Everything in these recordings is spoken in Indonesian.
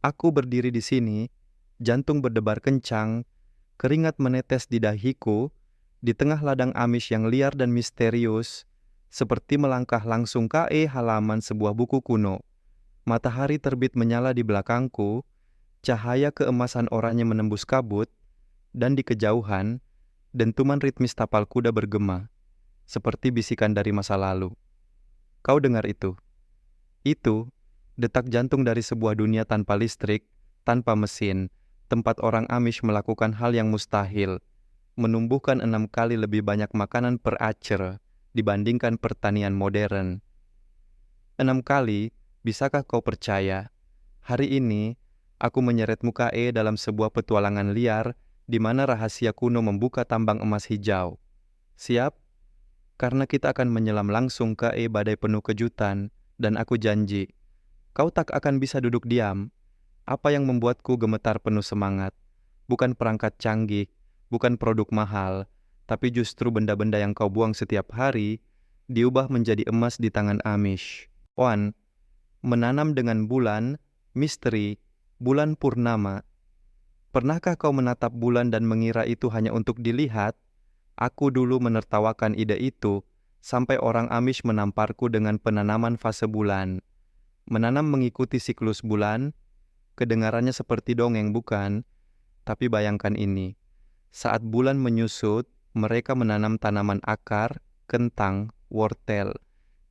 Aku berdiri di sini, jantung berdebar kencang, keringat menetes di dahiku, di tengah ladang Amish yang liar dan misterius, seperti melangkah langsung ke halaman sebuah buku kuno. Matahari terbit menyala di belakangku, cahaya keemasan oranye menembus kabut, dan di kejauhan, dentuman ritmis tapal kuda bergema, seperti bisikan dari masa lalu. Kau dengar itu? Itu, detak jantung dari sebuah dunia tanpa listrik, tanpa mesin, tempat orang Amish melakukan hal yang mustahil, menumbuhkan 6 kali lebih banyak makanan per acre dibandingkan pertanian modern. 6 kali, bisakah kau percaya? Hari ini, aku menyeretmu dalam sebuah petualangan liar di mana rahasia kuno membuka tambang emas hijau. Siap? Karena kita akan menyelam langsung badai penuh kejutan, dan aku janji, kau tak akan bisa duduk diam. Apa yang membuatku gemetar penuh semangat? Bukan perangkat canggih, bukan produk mahal, tapi justru benda-benda yang kau buang setiap hari, diubah menjadi emas di tangan Amish. One, menanam dengan bulan, misteri, bulan purnama. Pernahkah kau menatap bulan dan mengira itu hanya untuk dilihat? Aku dulu menertawakan ide itu, sampai orang Amish menamparku dengan penanaman fase bulan. Menanam mengikuti siklus bulan, kedengarannya seperti dongeng bukan? Tapi bayangkan ini, saat bulan menyusut, mereka menanam tanaman akar, kentang, wortel,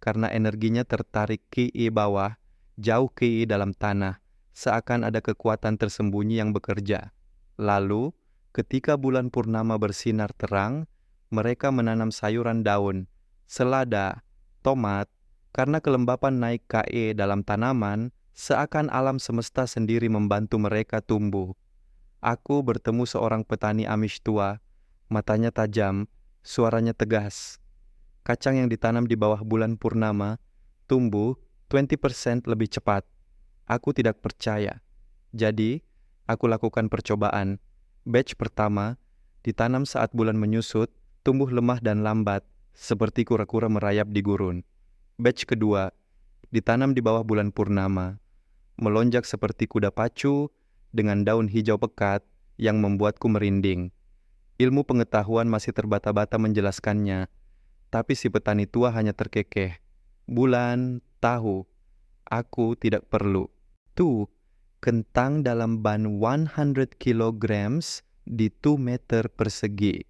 karena energinya tertarik ke bawah, jauh ke dalam tanah, seakan ada kekuatan tersembunyi yang bekerja. Lalu, ketika bulan purnama bersinar terang, mereka menanam sayuran daun, selada, tomat, karena kelembapan naik dalam tanaman, seakan alam semesta sendiri membantu mereka tumbuh. Aku bertemu seorang petani Amish tua, matanya tajam, suaranya tegas. Kacang yang ditanam di bawah bulan purnama tumbuh 20% lebih cepat. Aku tidak percaya. Jadi, aku lakukan percobaan. Batch pertama, ditanam saat bulan menyusut, tumbuh lemah dan lambat, seperti kura-kura merayap di gurun. Batch kedua, ditanam di bawah bulan purnama, melonjak seperti kuda pacu dengan daun hijau pekat yang membuatku merinding. Ilmu pengetahuan masih terbata-bata menjelaskannya, tapi si petani tua hanya terkekeh. Bulan, tahu, aku tidak perlu. Tuh, kentang dalam ban 100 kilograms di 2 meter persegi.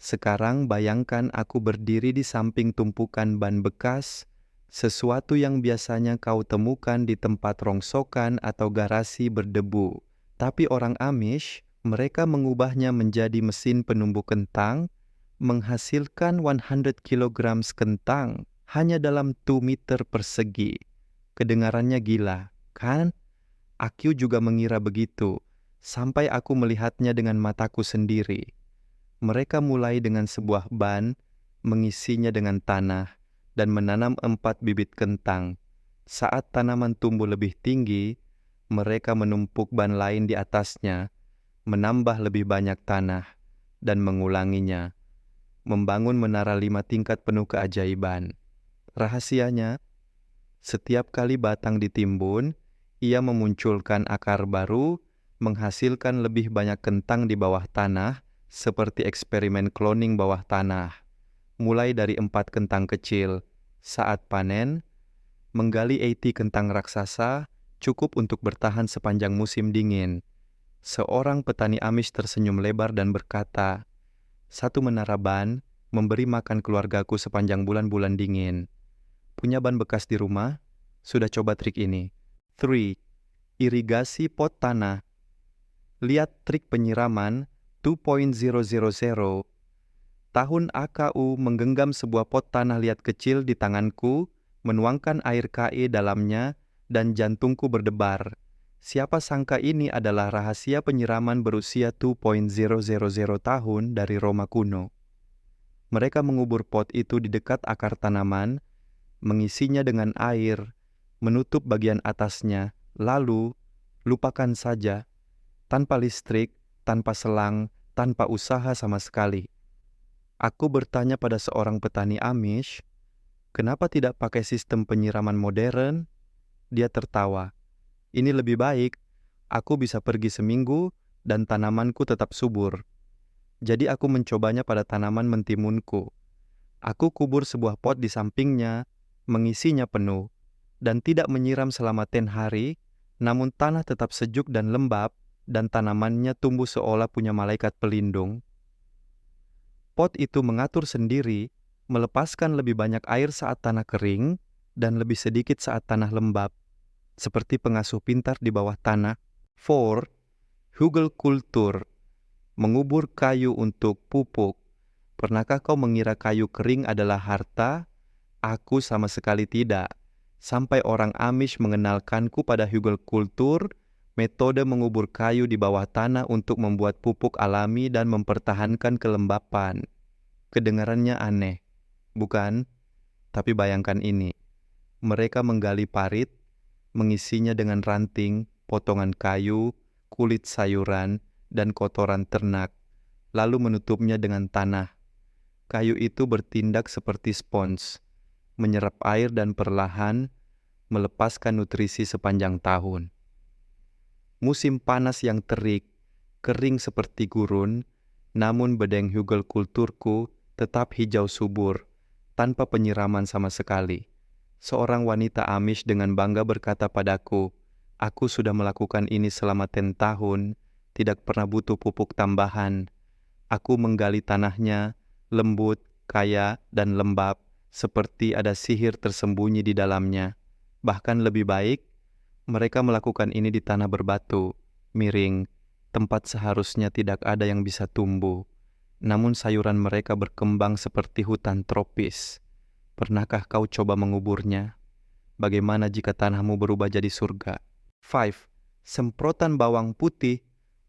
Sekarang bayangkan aku berdiri di samping tumpukan ban bekas, sesuatu yang biasanya kau temukan di tempat rongsokan atau garasi berdebu. Tapi orang Amish, mereka mengubahnya menjadi mesin penumbuh kentang, menghasilkan 100 kilograms kentang hanya dalam 2 meter persegi. Kedengarannya gila, kan? Aku juga mengira begitu, sampai aku melihatnya dengan mataku sendiri. Mereka mulai dengan sebuah ban, mengisinya dengan tanah, dan menanam 4 bibit kentang. Saat tanaman tumbuh lebih tinggi, mereka menumpuk ban lain di atasnya, menambah lebih banyak tanah, dan mengulanginya, membangun menara 5 tingkat penuh keajaiban. Rahasianya, setiap kali batang ditimbun, ia memunculkan akar baru, menghasilkan lebih banyak kentang di bawah tanah, seperti eksperimen cloning bawah tanah. Mulai dari 4 kentang kecil, saat panen, menggali 80 kentang raksasa, cukup untuk bertahan sepanjang musim dingin. Seorang petani Amish tersenyum lebar dan berkata, "Satu menara ban memberi makan keluargaku sepanjang bulan-bulan dingin. Punya ban bekas di rumah? Sudah coba trik ini. 3. Irigasi pot tanah. Lihat trik penyiraman 2.000. Tahun AKU menggenggam sebuah pot tanah liat kecil di tanganku, menuangkan air dalamnya, dan jantungku berdebar. Siapa sangka ini adalah rahasia penyiraman berusia 2.000 tahun dari Roma kuno. Mereka mengubur pot itu di dekat akar tanaman, mengisinya dengan air, menutup bagian atasnya, lalu lupakan saja, tanpa listrik, tanpa selang, tanpa usaha sama sekali. Aku bertanya pada seorang petani Amish, kenapa tidak pakai sistem penyiraman modern? Dia tertawa. Ini lebih baik. Aku bisa pergi seminggu dan tanamanku tetap subur. Jadi aku mencobanya pada tanaman mentimunku. Aku kubur sebuah pot di sampingnya, mengisinya penuh, dan tidak menyiram selama 10 hari, namun tanah tetap sejuk dan lembab, dan tanamannya tumbuh seolah punya malaikat pelindung. Pot itu mengatur sendiri, melepaskan lebih banyak air saat tanah kering, dan lebih sedikit saat tanah lembab, seperti pengasuh pintar di bawah tanah. 4. Hugelkultur, mengubur kayu untuk pupuk. Pernahkah kau mengira kayu kering adalah harta? Aku sama sekali tidak. Sampai orang Amish mengenalkanku pada hugelkultur, metode mengubur kayu di bawah tanah untuk membuat pupuk alami dan mempertahankan kelembapan. Kedengarannya aneh, bukan? Tapi bayangkan ini. Mereka menggali parit, mengisinya dengan ranting, potongan kayu, kulit sayuran, dan kotoran ternak, lalu menutupnya dengan tanah. Kayu itu bertindak seperti spons, menyerap air dan perlahan melepaskan nutrisi sepanjang tahun. Musim panas yang terik, kering seperti gurun, namun bedeng hugelkulturku tetap hijau subur, tanpa penyiraman sama sekali. Seorang wanita Amish dengan bangga berkata padaku, "Aku sudah melakukan ini selama 10 tahun, tidak pernah butuh pupuk tambahan. Aku menggali tanahnya, lembut, kaya, dan lembab, seperti ada sihir tersembunyi di dalamnya. Bahkan lebih baik, mereka melakukan ini di tanah berbatu, miring, tempat seharusnya tidak ada yang bisa tumbuh. Namun sayuran mereka berkembang seperti hutan tropis. Pernahkah kau coba menguburnya? Bagaimana jika tanahmu berubah jadi surga?" 5. Semprotan bawang putih,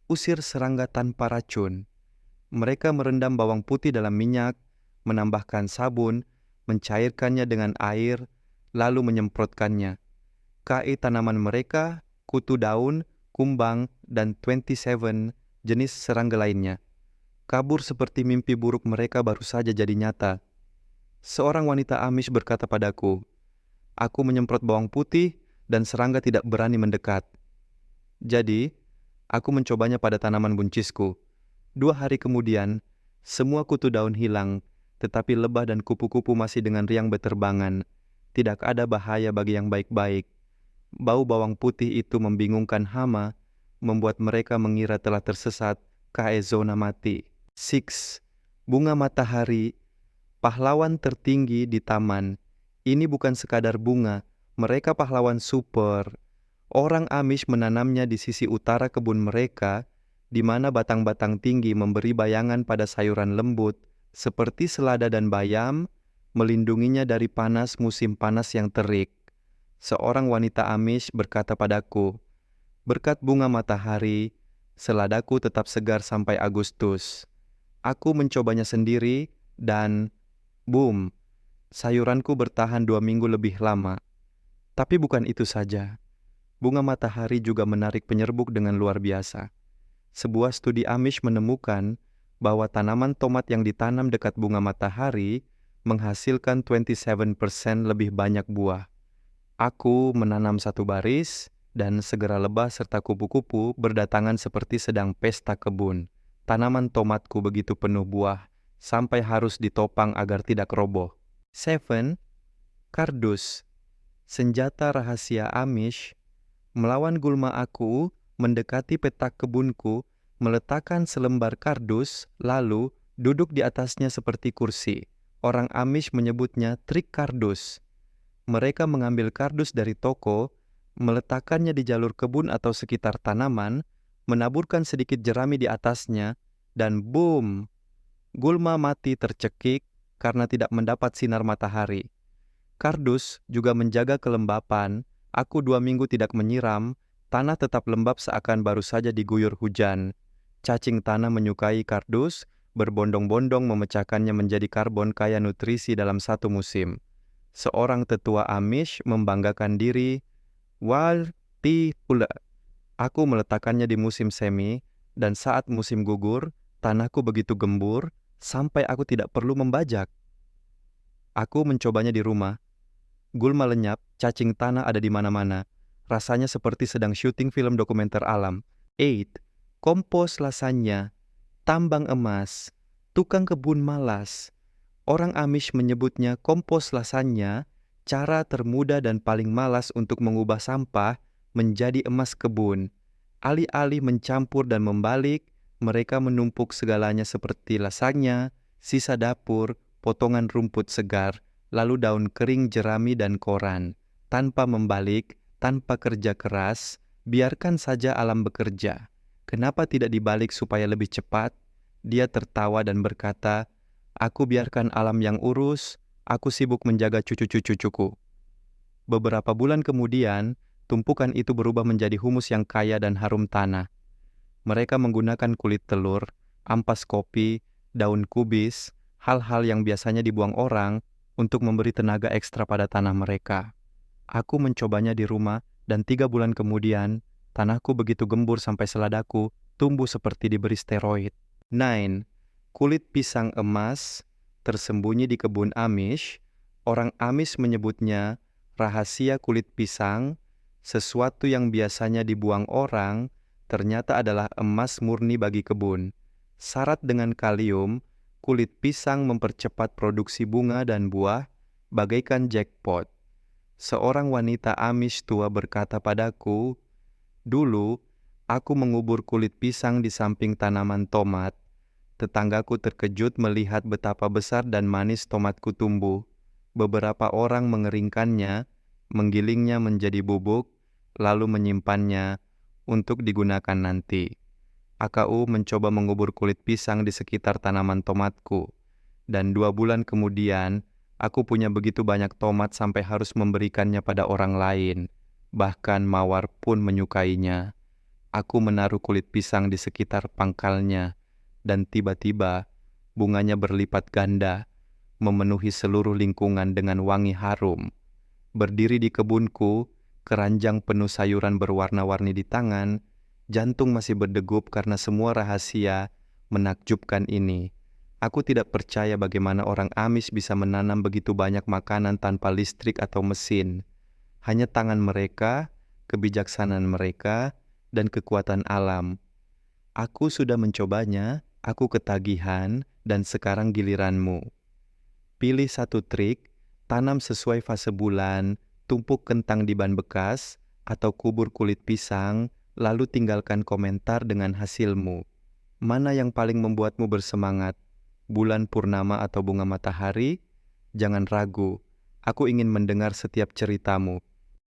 usir serangga tanpa racun. Mereka merendam bawang putih dalam minyak, menambahkan sabun, mencairkannya dengan air, lalu menyemprotkannya. KE tanaman mereka, kutu daun, kumbang, dan 27 jenis serangga lainnya kabur seperti mimpi buruk mereka baru saja jadi nyata. Seorang wanita Amish berkata padaku, "Aku menyemprot bawang putih dan serangga tidak berani mendekat." Jadi, aku mencobanya pada tanaman buncisku. 2 hari kemudian, semua kutu daun hilang, tetapi lebah dan kupu-kupu masih dengan riang beterbangan. Tidak ada bahaya bagi yang baik-baik. Bau bawang putih itu membingungkan hama, membuat mereka mengira telah tersesat ke zona mati. 6. Bunga matahari, pahlawan tertinggi di taman. Ini bukan sekadar bunga, mereka pahlawan super. Orang Amish menanamnya di sisi utara kebun mereka, di mana batang-batang tinggi memberi bayangan pada sayuran lembut, seperti selada dan bayam, melindunginya dari panas musim panas yang terik. Seorang wanita Amish berkata padaku, "Berkat bunga matahari, seladaku tetap segar sampai Agustus." Aku mencobanya sendiri dan, boom, sayuranku bertahan 2 minggu lebih lama. Tapi bukan itu saja. Bunga matahari juga menarik penyerbuk dengan luar biasa. Sebuah studi Amish menemukan bahwa tanaman tomat yang ditanam dekat bunga matahari menghasilkan 27% lebih banyak buah. Aku menanam satu baris, dan segera lebah serta kupu-kupu berdatangan seperti sedang pesta kebun. Tanaman tomatku begitu penuh buah, sampai harus ditopang agar tidak roboh. 7. Kardus, senjata rahasia Amish. Melawan gulma aku, mendekati petak kebunku, meletakkan selembar kardus, lalu duduk di atasnya seperti kursi. Orang Amish menyebutnya trik kardus. Mereka mengambil kardus dari toko, meletakkannya di jalur kebun atau sekitar tanaman, menaburkan sedikit jerami di atasnya, dan boom! Gulma mati tercekik karena tidak mendapat sinar matahari. Kardus juga menjaga kelembapan. Aku 2 minggu tidak menyiram, tanah tetap lembab seakan baru saja diguyur hujan. Cacing tanah menyukai kardus, berbondong-bondong memecahkannya menjadi karbon kaya nutrisi dalam satu musim. Seorang tetua Amish membanggakan diri, "Wal ti pula." Aku meletakkannya di musim semi, dan saat musim gugur, tanahku begitu gembur, sampai aku tidak perlu membajak. Aku mencobanya di rumah. Gulma lenyap, cacing tanah ada di mana-mana. Rasanya seperti sedang syuting film dokumenter alam. 8. Kompos lasanya, tambang emas, tukang kebun malas. Orang Amish menyebutnya kompos lasanya, cara termudah dan paling malas untuk mengubah sampah menjadi emas kebun. Alih-alih mencampur dan membalik, mereka menumpuk segalanya seperti lasagna, sisa dapur, potongan rumput segar, lalu daun kering jerami dan koran. Tanpa membalik, tanpa kerja keras, biarkan saja alam bekerja. Kenapa tidak dibalik supaya lebih cepat? Dia tertawa dan berkata, "Aku biarkan alam yang urus, aku sibuk menjaga cucu-cucuku." Beberapa bulan kemudian, tumpukan itu berubah menjadi humus yang kaya dan harum tanah. Mereka menggunakan kulit telur, ampas kopi, daun kubis, hal-hal yang biasanya dibuang orang untuk memberi tenaga ekstra pada tanah mereka. Aku mencobanya di rumah, dan 3 bulan kemudian, tanahku begitu gembur sampai seladaku tumbuh seperti diberi steroid. 9. Kulit pisang emas tersembunyi di kebun Amish. Orang Amish menyebutnya rahasia kulit pisang. Sesuatu yang biasanya dibuang orang ternyata adalah emas murni bagi kebun. Syarat dengan kalium, kulit pisang mempercepat produksi bunga dan buah bagaikan jackpot. Seorang wanita Amish tua berkata padaku, "Dulu, aku mengubur kulit pisang di samping tanaman tomat. Tetanggaku terkejut melihat betapa besar dan manis tomatku tumbuh. Beberapa orang mengeringkannya, menggilingnya menjadi bubuk, lalu menyimpannya untuk digunakan nanti." AKU mencoba mengubur kulit pisang di sekitar tanaman tomatku. Dan 2 bulan kemudian, aku punya begitu banyak tomat sampai harus memberikannya pada orang lain. Bahkan mawar pun menyukainya. Aku menaruh kulit pisang di sekitar pangkalnya, dan tiba-tiba bunganya berlipat ganda, memenuhi seluruh lingkungan dengan wangi harum. Berdiri di kebunku, keranjang penuh sayuran berwarna-warni di tangan, jantung masih berdegup karena semua rahasia menakjubkan ini. Aku tidak percaya bagaimana orang Amish bisa menanam begitu banyak makanan tanpa listrik atau mesin. Hanya tangan mereka, kebijaksanaan mereka, dan kekuatan alam. Aku sudah mencobanya, aku ketagihan, dan sekarang giliranmu. Pilih satu trik, tanam sesuai fase bulan, tumpuk kentang di ban bekas, atau kubur kulit pisang, lalu tinggalkan komentar dengan hasilmu. Mana yang paling membuatmu bersemangat? Bulan purnama atau bunga matahari? Jangan ragu, aku ingin mendengar setiap ceritamu.